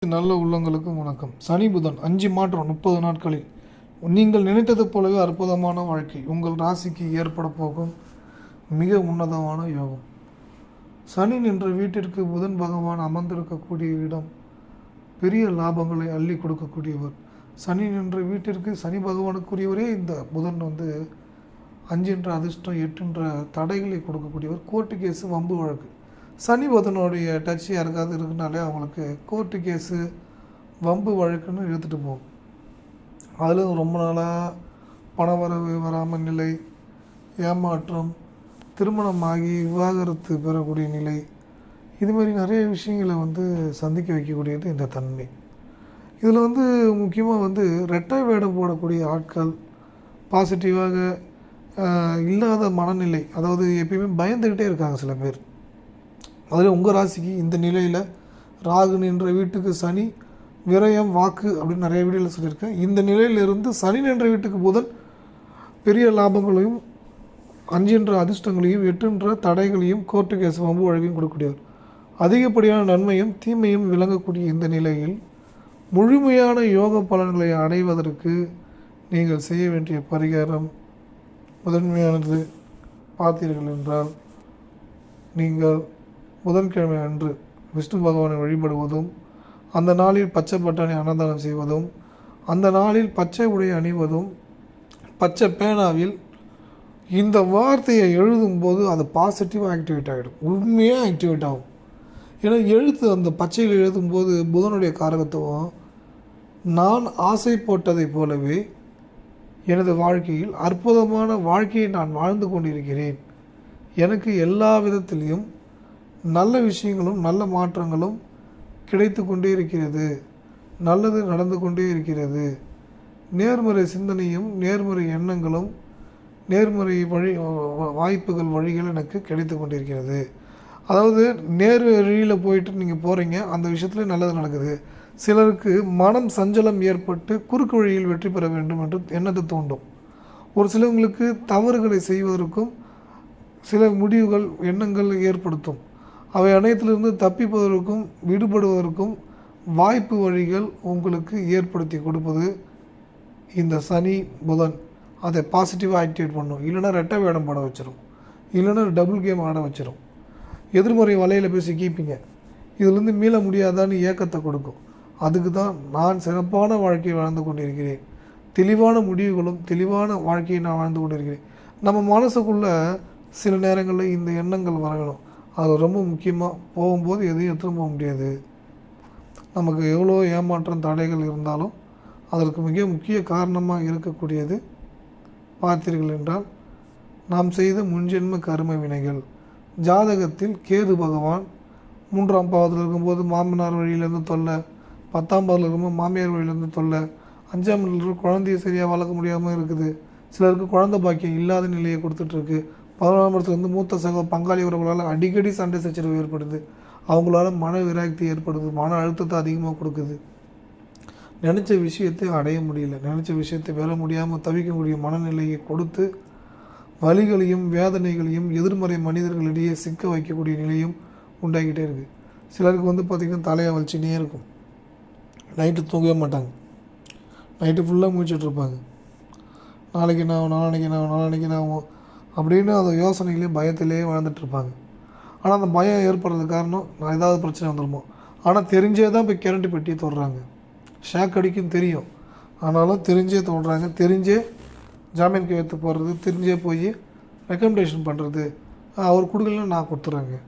நல்ல உள்ளங்களுக்கும் வணக்கம். சனி புதன் 5 மாற்றம் 30 நாட்களில் நீங்கள் நினைத்தது போலவே அற்புதமான வாழ்க்கை உங்கள் ராசிக்கு ஏற்பட போகும் மிக உன்னதமான யோகம். சனி நின்ற வீட்டிற்கு புதன் பகவான் அமர்ந்திருக்கக்கூடிய இடம் பெரிய லாபங்களை அள்ளி கொடுக்கக்கூடியவர். சனி நின்ற வீட்டிற்கு சனி பகவானுக்குரியவரே இந்த புதன் 5 என்ற அதிர்ஷ்டம் 8 என்ற தடைகளை கொடுக்கக்கூடியவர். கோர்ட்டு கேஸு வம்பு வழக்கு சனி புதனுடைய டச் யாருக்காவது இருக்குனாலே அவங்களுக்கு கோர்ட்டு கேஸு வம்பு வழக்குன்னு இழுத்துட்டு போகும். அதில் ரொம்ப நாளாக பணவரவு வராமல் நிலை, ஏமாற்றம், திருமணமாகி விவாகரத்து பெறக்கூடிய நிலை, இதுமாதிரி நிறைய விஷயங்களை சந்திக்க வைக்கக்கூடியது இந்த தன்மை. இதில் முக்கியமாக ரெட்டை வேடம் போடக்கூடிய ஆட்கள், பாசிட்டிவாக இல்லாத மனநிலை, அதாவது எப்பயுமே பயந்துக்கிட்டே இருக்காங்க சில பேர். அதில் உங்கள் ராசிக்கு இந்த நிலையில் ராகு நின்ற வீட்டுக்கு சனி விரயம் வாக்கு அப்படின்னு நிறைய வீடியோவில் சொல்லியிருக்கேன். இந்த நிலையிலிருந்து சனி நின்ற வீட்டுக்கு புதன் பெரிய லாபங்களையும் 5 என்ற அதிர்ஷ்டங்களையும் 8 என்ற தடைகளையும் கோர்ட்டு கேஸ் வம்பு வழக்கையும் கொடுக்கக்கூடியவர். அதிகப்படியான நன்மையும் தீமையும் விளங்கக்கூடிய இந்த நிலையில் முழுமையான யோக பலன்களை அடைவதற்கு நீங்கள் செய்ய வேண்டிய பரிகாரம் முதன்மையானது பார்த்தீர்கள் என்றால், நீங்கள் புதன்கிழமை அன்று விஷ்ணு பகவானை வழிபடுவதும், அந்த நாளில் பச்சை பட்டாணி அன்னதானம் செய்வதும், அந்த நாளில் பச்சை உடை அணிவதும், பச்சை பேனாவில் இந்த வார்த்தையை எழுதும்போது அது பாசிட்டிவாக ஆக்டிவேட் ஆகிடும், உண்மையாக ஆக்டிவேட் ஆகும். ஏன்னா எழுத்து அந்த பச்சையில் எழுதும்போது புதனுடைய காரகத்துவம், நான் ஆசைப்பட்டதைப் போலவே எனது வாழ்க்கையில் அற்புதமான வாழ்க்கையை நான் வாழ்ந்து கொண்டிருக்கிறேன், எனக்கு எல்லா விதத்திலையும் நல்ல விஷயங்களும் நல்ல மாற்றங்களும் கிடைத்து கொண்டே இருக்கிறது, நல்லது நடந்து கொண்டே இருக்கிறது, நேர்மறை சிந்தனையும் நேர்மறை எண்ணங்களும் நேர்மறை வாய்ப்புகள் வழிகள் எனக்கு கிடைத்து கொண்டிருக்கிறது. அதாவது நேர் வழியில் போயிட்டு நீங்கள் போகிறீங்க, அந்த விஷயத்தில் நல்லது நடக்குது. சிலருக்கு மனம் சஞ்சலம் ஏற்பட்டு குறுக்கு வழியில் வெற்றி பெற வேண்டும் என்று எண்ணத்தை தூண்டும். ஒரு சிலவங்களுக்கு தவறுகளை செய்வதற்கும் சில முடிவுகள் எண்ணங்கள் ஏற்படுத்தும். அவை அனைத்திலிருந்து தப்பிப்பதற்கும் விடுபடுவதற்கும் வாய்ப்பு வழிகள் உங்களுக்கு ஏற்படுத்தி கொடுப்பது இந்த சனி புதன். அதை பாசிட்டிவாக ஆக்டிவேட் பண்ணும். இல்லைனா ரெட்டை வேடம் போட வச்சிடும், இல்லைன்னா டபுள் கேம் ஆட வச்சிடும், எதிர்மறை வலையில் போய் சிக்கிப்பீங்க, இதிலிருந்து மீள முடியாதான்னு ஏக்கத்தை கொடுக்கும். அதுக்கு தான் நான் சிறப்பான வாழ்க்கையை வாழ்ந்து கொண்டிருக்கிறேன், தெளிவான முடிவுகளும் தெளிவான வாழ்க்கையை நான் வாழ்ந்து கொண்டிருக்கிறேன். நம்ம மனசுக்குள்ளே சில நேரங்களில் இந்த எண்ணங்கள் வரணும். அது ரொம்ப முக்கியமாக. போகும்போது எதையும் எடுத்துகிட்டு போக முடியாது. நமக்கு எவ்வளோ ஏமாற்றம் தடைகள் இருந்தாலும் அதற்கு மிக முக்கிய காரணமாக இருக்கக்கூடியது பார்த்தீர்கள் என்றால், நாம் செய்த முன்ஜென்ம கர்ம வினைகள். ஜாதகத்தில் கேது பகவான் 3ஆம் பாவத்தில் இருக்கும்போது மாமனார் வழியிலேருந்து தொல்லை, 10ஆம் பாவத்தில் இருக்கும்போது மாமியார் வழியிலேருந்து தொல்லை, 5ஆம் இடத்துல குழந்தைய சரியாக வளர்க்க முடியாமல் இருக்குது, சிலருக்கு குழந்தை பாக்கியம் இல்லாத நிலையை கொடுத்துட்ருக்கு, 11ஆம் இடத்துல மூத்த பங்காளி உறவுகளால் அடிக்கடி சண்டை சச்சரவு ஏற்படுது, அவங்களால மன விராக்தி ஏற்படுது, மன அழுத்தத்தை அதிகமாக கொடுக்குது, நினச்ச விஷயத்தை அடைய முடியல, நினச்ச விஷயத்தை பெற முடியாமல் தவிக்கக்கூடிய மனநிலையை கொடுத்து வலிகளையும் வேதனைகளையும் எதிர்மறை மனிதர்களிடையே சிக்க வைக்கக்கூடிய நிலையும் உண்டாகிட்டே இருக்குது. சிலருக்கு பார்த்திங்கன்னா தலையை வலிச்சுனே இருக்கும், நைட்டு தூங்கவே மாட்டாங்க, நைட்டு ஃபுல்லாக முடிச்சிட்ருப்பாங்க, நாளைக்கு என்ன ஆகும் நாளைக்கு என்ன ஆகும் நாளைக்கு என்ன ஆகும் அப்படின்னு அந்த யோசனையிலே பயத்திலே வாழ்ந்துட்டுருப்பாங்க. ஆனால் அந்த பயம் ஏற்படுறதுக்கு காரணம் நான் ஏதாவது பிரச்சனை வந்துடுமோ. ஆனால் தெரிஞ்சே தான் போய் கரண்ட்டு பெட்டியை தொடுறாங்க, ஷாக் அடிக்குன்னு தெரியும், ஆனாலும் தெரிஞ்சே தொடுறாங்க, தெரிஞ்சே ஜாமீன் கையெழுத்து போடுறது, தெரிஞ்சே போய் ரெக்கமெண்டேஷன் பண்ணுறது, அவர் கொடுக்கலன்னு நான் கொடுத்துட்றேங்க,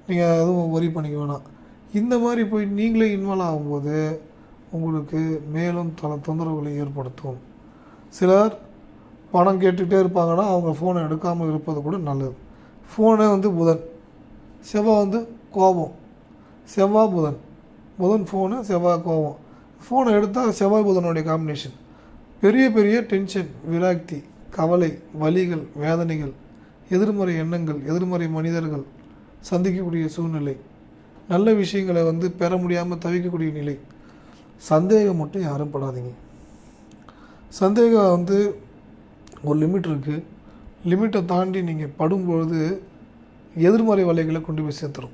நீங்கள் எதுவும் ஒரி பண்ணிக்க வேணாம், இந்த மாதிரி போய் நீங்களே இன்வால்வ் ஆகும்போது உங்களுக்கு மேலும் தொந்தரவுகளை ஏற்படுத்தும். சிலர் பணம் கேட்டுகிட்டே இருப்பாங்கன்னா அவங்க ஃபோனை எடுக்காமல் இருப்பது கூட நல்லது. ஃபோனே புதன், செவ்வாய் கோபம், செவ்வாய் புதன், புதன் ஃபோனு, செவ்வாய் கோபம். ஃபோனை எடுத்தால் செவ்வாய் புதனுடைய காம்பினேஷன். பெரிய பெரிய டென்ஷன், விராக்தி, கவலை, வலிகள், வேதனைகள், எதிர்மறை எண்ணங்கள், எதிர்மறை மனிதர்கள் சந்திக்கக்கூடிய சூழ்நிலை, நல்ல விஷயங்களை பெற முடியாமல் தவிக்கக்கூடிய நிலை. சந்தேகம் மட்டும் யாரும் படாதீங்க. சந்தேகம் ஒரு லிமிட் இருக்குது, லிமிட்டை தாண்டி நீங்கள் படும்பொழுது எதிர்மறை வலைகளை கொண்டு போய் சேர்த்துரும்.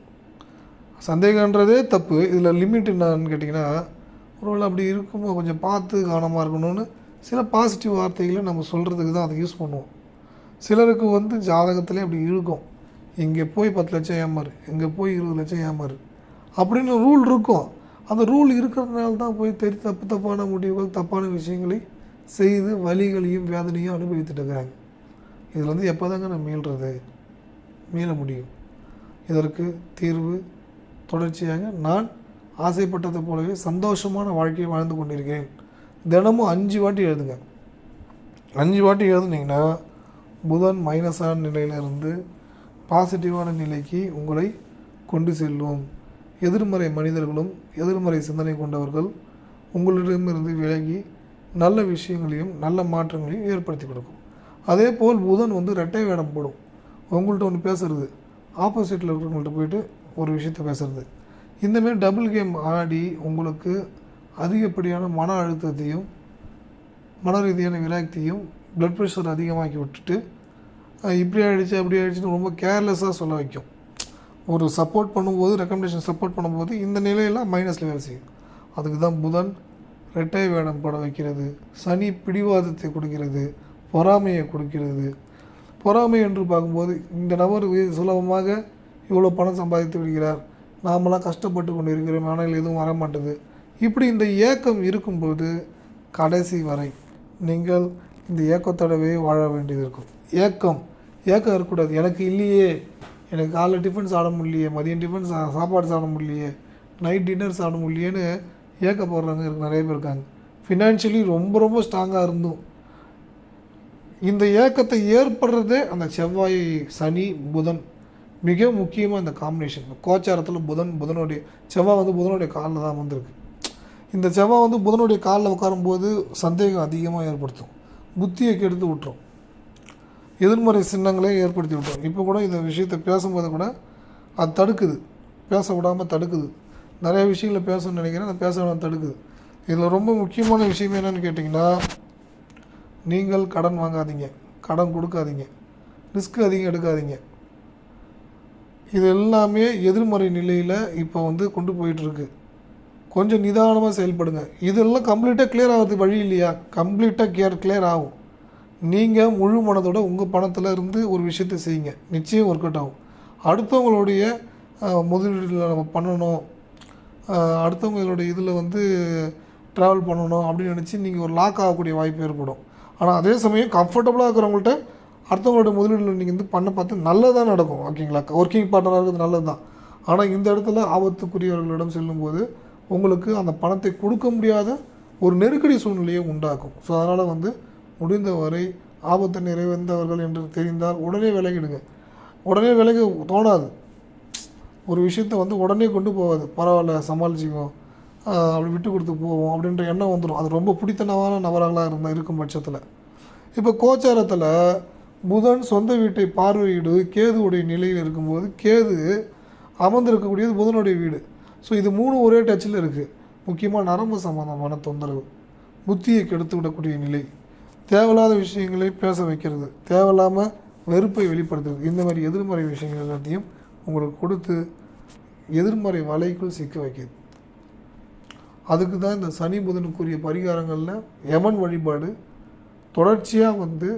சந்தேகன்றதே தப்பு. இதில் லிமிட் என்னான்னு கேட்டிங்கன்னா, ஒருவேளை அப்படி இருக்கும்போது கொஞ்சம் பார்த்து கவனமாக இருக்கணும்னு சில பாசிட்டிவ் வார்த்தைகளை நம்ம சொல்கிறதுக்கு தான் அதை யூஸ் பண்ணுவோம். சிலருக்கு வந்து ஜாதகத்திலே அப்படி இருக்கும். இங்கே போய் 10 லட்சம் ஏமாறு, இங்கே போய் 20 லட்சம் ஏமாறு அப்படின்னு ரூல் இருக்கும். அந்த ரூல் இருக்கிறதுனால தான் போய் தப்பான முடிவுகள், தப்பான விஷயங்களை செய்து வலிகளையும் வேதனையும் அனுபவித்துட்டு இருக்கிறாங்க. இதில் வந்து எப்போ தாங்க நான் மீள முடியும்? இதற்கு தீர்வு தொடர்ச்சியாக நான் ஆசைப்பட்டது போலவே சந்தோஷமான வாழ்க்கையை வாழ்ந்து கொண்டிருக்கிறேன். தினமும் 5 வாட்டி எழுதுங்க. 5 வாட்டி எழுதுனீங்கன்னா புதன் மைனஸான நிலையிலிருந்து பாசிட்டிவான நிலைக்கு உங்களை கொண்டு செல்லும். எதிர்மறை மனிதர்களும் எதிர்மறை சிந்தனை கொண்டவர்கள் உங்களிடமிருந்து விலகி நல்ல விஷயங்களையும் நல்ல மாற்றங்களையும் ஏற்படுத்தி கொடுக்கும். அதே போல் புதன் வந்து ரெட்டை வேடம் போடும். உங்கள்கிட்ட ஒன்று பேசுகிறது, ஆப்போசிட்டில் இருக்கிறவங்கள்ட்ட போயிட்டு ஒரு விஷயத்த பேசுகிறது. இந்தமாரி டபுள் கேம் ஆடி உங்களுக்கு அதிகப்படியான மன அழுத்தத்தையும் மன ரீதியான விரக்தியும் ப்ளட் ப்ரெஷர் அதிகமாக்கி விட்டுட்டு இப்படி ஆகிடுச்சு அப்படி ஆகிடுச்சின்னு ரொம்ப கேர்லெஸ்ஸாக சொல்ல வைக்கும். ஒரு சப்போர்ட் பண்ணும்போது, ரெக்கமெண்டேஷன் சப்போர்ட் பண்ணும்போது இந்த நிலையெல்லாம் மைனஸில் வேலை செய்யும். அதுக்கு தான் புதன் ரெட்டை வேடம் போட வைக்கிறது. சனி பிடிவாதத்தை கொடுக்கிறது, பொறாமையை கொடுக்கிறது. பொறாமை என்று பார்க்கும்போது இந்த நபர் சுலபமாக இவ்வளோ பணம் சம்பாதித்து விடுகிறார், நாமெல்லாம் கஷ்டப்பட்டு கொண்டு இருக்கிறோம், ஆனால் எதுவும் வர மாட்டேது. இப்படி இந்த ஏக்கம் இருக்கும்போது கடைசி வரை நீங்கள் இந்த ஏக்கத்தோடவே வாழ வேண்டியது இருக்கும். ஏக்கம் இருக்கக்கூடாது. எனக்கு இல்லையே, எனக்கு காலைல டிஃபன் சாப்பிட முடியலையே, மதியம் டிஃபன் சாப்பாடு சாப்பிட முடியலையே, நைட் டின்னர் சாப்பிட முடியலையேன்னு ஏக்கப்படுறவங்க நிறைய பேர் இருக்காங்க. ஃபினான்ஷியலி ரொம்ப ஸ்ட்ராங்காக இருந்தும் இந்த ஏக்கத்தை ஏற்படுறதே அந்த செவ்வாய், சனி, புதன் மிக முக்கியமாக இந்த காம்பினேஷன். கோச்சாரத்தில் புதனுடைய செவ்வாய் வந்து புதனுடைய காலில் தான் வந்திருக்கு. இந்த செவ்வாய் வந்து புதனுடைய காலில் உட்காரும்போது சந்தேகம் அதிகமாக ஏற்படுத்தும், புத்தியை கெடுத்து விட்டுரும், எதிர்மறை சின்னங்களே ஏற்படுத்தி விட்டுரும். இப்போ கூட இந்த விஷயத்தை பேசும்போது கூட அது தடுக்குது, பேச விடாமல் தடுக்குது. நிறைய விஷயங்களை பேசணும்னு நினைக்கிறேன், அதை பேச விடாமல் தடுக்குது. இதில் ரொம்ப முக்கியமான விஷயம் என்னென்னு கேட்டிங்கன்னா, நீங்கள் கடன் வாங்காதீங்க, கடன் கொடுக்காதீங்க, ரிஸ்க் அதிகம் எடுக்காதீங்க. இது எல்லாமே எதிர்மறை நிலையில் இப்போ வந்து கொண்டு போயிட்டுருக்கு. கொஞ்சம் நிதானமாக செயல்படுங்க. இதெல்லாம் கம்ப்ளீட்டாக கிளியர் ஆகிறதுக்கு வழி இல்லையா? கம்ப்ளீட்டாக கிளியர் ஆகும். நீங்கள் முழு மனதோட உங்கள் பணத்தில் இருந்து ஒரு விஷயத்தை செய்யுங்க, நிச்சயம் ஒர்க் அவுட் ஆகும். அடுத்தவங்களுடைய முதலீடுல நம்ம பண்ணணும், அடுத்தவங்களுடைய இதில் வந்து ட்ராவல் பண்ணணும் அப்படின்னு நினச்சி நீங்கள் ஒரு லாக் ஆகக்கூடிய வாய்ப்பு ஏற்படும். ஆனால் அதே சமயம் கம்ஃபர்டபுளாக இருக்கிறவங்கள்ட்ட அடுத்தவங்களோட முதலீடுல நீங்கள் வந்து பண்ண பார்த்து நல்லதாக நடக்கும். ஓகேங்களா? ஒர்க்கிங் பார்ட்னராக இருக்கிறது நல்லது தான். ஆனால் இந்த இடத்துல ஆபத்துக்குரியவர்களிடம் செல்லும்போது உங்களுக்கு அந்த பணத்தை கொடுக்க முடியாத ஒரு நெருக்கடி சூழ்நிலையை உண்டாக்கும். ஸோ அதனால் வந்து முடிந்தவரை ஆபத்தை நிறைவேந்தவர்கள் என்று தெரிந்தால் உடனே விலகிடுங்க. உடனே விலக தோணாது. ஒரு விஷயத்தை வந்து உடனே கொண்டு போகாது. பரவாயில்ல சமாளிச்சிக்குவோம், அப்படி விட்டு கொடுத்து போவோம் அப்படின்ற எண்ணம் வந்துடும். அது ரொம்ப பிடித்தனமான நபர்களாக இருக்கும் பட்சத்தில். இப்போ கோச்சாரத்தில் புதன் சொந்த வீட்டை பார்வையிடு கேதுவுடைய நிலையில் இருக்கும்போது கேது அமர்ந்திருக்கக்கூடியது புதனுடைய வீடு. ஸோ இது 3 ஒரே டச்சில் இருக்குது. முக்கியமாக நரம்பு சம்பந்தமான தொந்தரவு, புத்தியை கெடுத்து விடக்கூடிய நிலை, தேவையில்லாத விஷயங்களை பேச வைக்கிறது, தேவையில்லாமல் வெறுப்பை வெளிப்படுத்துறது, இந்த மாதிரி எதிர்மறை விஷயங்கள் எல்லாத்தையும் உங்களுக்கு கொடுத்து எதிர்மறை வலைக்குள் சிக்க வைக்கிது. அதுக்கு தான் இந்த சனி புதனுக்குரிய பரிகாரங்களில் யமன் வழிபாடு தொடர்ச்சியாக வந்து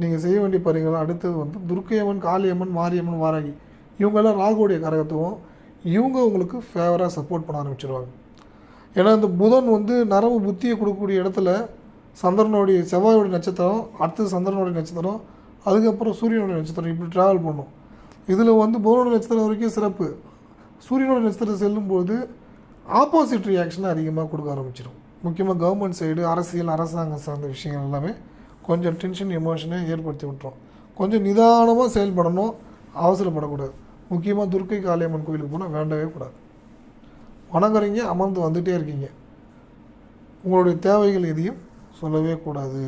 நீங்கள் செய்ய வேண்டிய பரிகாரம். அடுத்தது வந்து துர்க்கையம்மன், காளியம்மன், மாரியம்மன், வாராகி, இவங்கெல்லாம் ராகுடைய கரகத்துவம். இவங்க உங்களுக்கு ஃபேவராக சப்போர்ட் பண்ண ஆரம்பிச்சிருவாங்க. ஏன்னா இந்த புதன் வந்து நரம்பு புத்தியை கொடுக்கக்கூடிய இடத்துல சந்திரனுடைய செவ்வாயோடைய நட்சத்திரம், அடுத்தது சந்திரனுடைய நட்சத்திரம், அதுக்கப்புறம் சூரியனுடைய நட்சத்திரம், இப்படி ட்ராவல் பண்ணும். இதில் வந்து புதனுடைய நட்சத்திரம் வரைக்கும் சிறப்பு. சூரியனுடைய நட்சத்திரம் செல்லும்போது ஆப்போசிட் ரியாக்ஷனை அதிகமாக கொடுக்க ஆரம்பிச்சிடும். முக்கியமாக கவர்மெண்ட் சைடு, அரசியல், அரசாங்கம் சார்ந்த விஷயங்கள் எல்லாமே கொஞ்சம் டென்ஷன், எமோஷனை ஏற்படுத்தி விட்டுரும். கொஞ்சம் நிதானமாக செயல்படணும், அவசரப்படக்கூடாது. முக்கியமாக துர்க்கை காளியம்மன் கோயிலுக்கு போனால் வேண்டவே கூடாது. வணங்குறீங்க, அமர்ந்து வந்துகிட்டே இருக்கீங்க, உங்களுடைய தேவைகள் எதையும் சொல்லவே கூடாது.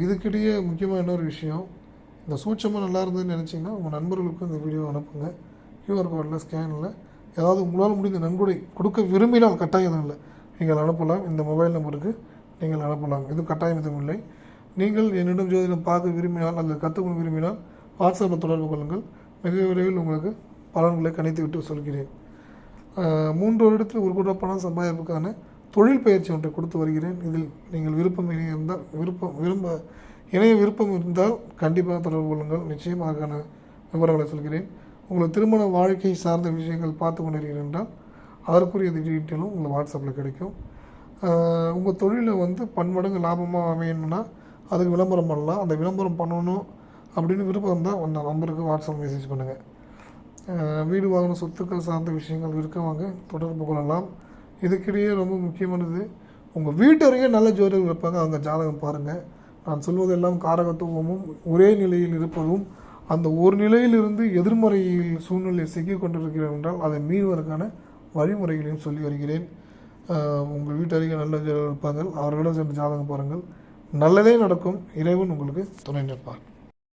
இதுக்கிடையே முக்கியமாக இன்னொரு விஷயம், இந்த சூட்சமாக நல்லா இருந்ததுன்னு நினச்சிங்கன்னா உங்கள் நண்பர்களுக்கும் இந்த வீடியோ அனுப்புங்க. QR கோடில் ஸ்கேனில் ஏதாவது உங்களால் முடிந்த நன்கொடை கொடுக்க விரும்பினால் கட்டாயம் இல்லை, நீங்கள் அனுப்பலாம். இந்த மொபைல் நம்பருக்கு நீங்கள் அனுப்பலாம், இது கட்டாயம் எதுவும் இல்லை. நீங்கள் என்னிடம் ஜோதிடம் பார்க்க விரும்பினால் அல்லது கற்றுக்கொள்ள விரும்பினால் வாட்ஸ்அப்பில் தொடர்பு கொள்ளுங்கள். மிக விரைவில் உங்களுக்கு பலன்களை கணித்து விட்டு சொல்கிறேன். 3 வருடத்தில் ஒரு கோடி பணம் சம்பாதிப்பதற்கான தொழில் பயிற்சி ஒன்றை கொடுத்து வருகிறேன். இதில் நீங்கள் விருப்பம் இருந்தால் கண்டிப்பாக தொடர்பு கொள்ளுங்கள். நிச்சயமாக விவரங்களை சொல்கிறேன். உங்கள் திருமண வாழ்க்கை சார்ந்த விஷயங்கள் பார்த்து கொண்டிருக்கிறேன் என்றால் அதற்குரிய டீட்டெயிலும் உங்கள் வாட்ஸ்அப்பில் கிடைக்கும். உங்கள் தொழிலை பன்மடங்கு லாபமாக அமையணும்னா அதுக்கு விளம்பரம் பண்ணலாம். அந்த விளம்பரம் பண்ணணும் அப்படின்னு விருப்பம் தான் அந்த நம்பருக்கு வாட்ஸ்அப் மெசேஜ் பண்ணுங்கள். வீடு வாங்கின சொத்துக்கள் சார்ந்த விஷயங்கள் இருக்கவங்க தொடர்பு கொள்ளலாம். இதுக்கிடையே ரொம்ப முக்கியமானது, உங்கள் வீட்டு அருகே நல்ல ஜோதிடர்கள் இருப்பாங்க, அவங்க ஜாதகம் பாருங்கள். நான் சொல்வதெல்லாம் காரகத்துவமும் ஒரே நிலையில் இருப்பதும் அந்த ஒரு நிலையிலிருந்து எதிர்மறையில் சூழ்நிலை சிக்கி கொண்டிருக்கிறேன் என்றால் அதை மீறுவதற்கான வழிமுறைகளையும் சொல்லி வருகிறேன். உங்கள் வீட்டு அருகே நல்ல ஜோதிடர்கள் இருப்பாங்க, அவர்களிடம் சென்று ஜாதகம் பாருங்கள். நல்லதே நடக்கும். இறைவன் உங்களுக்கு துணை நிற்பார்.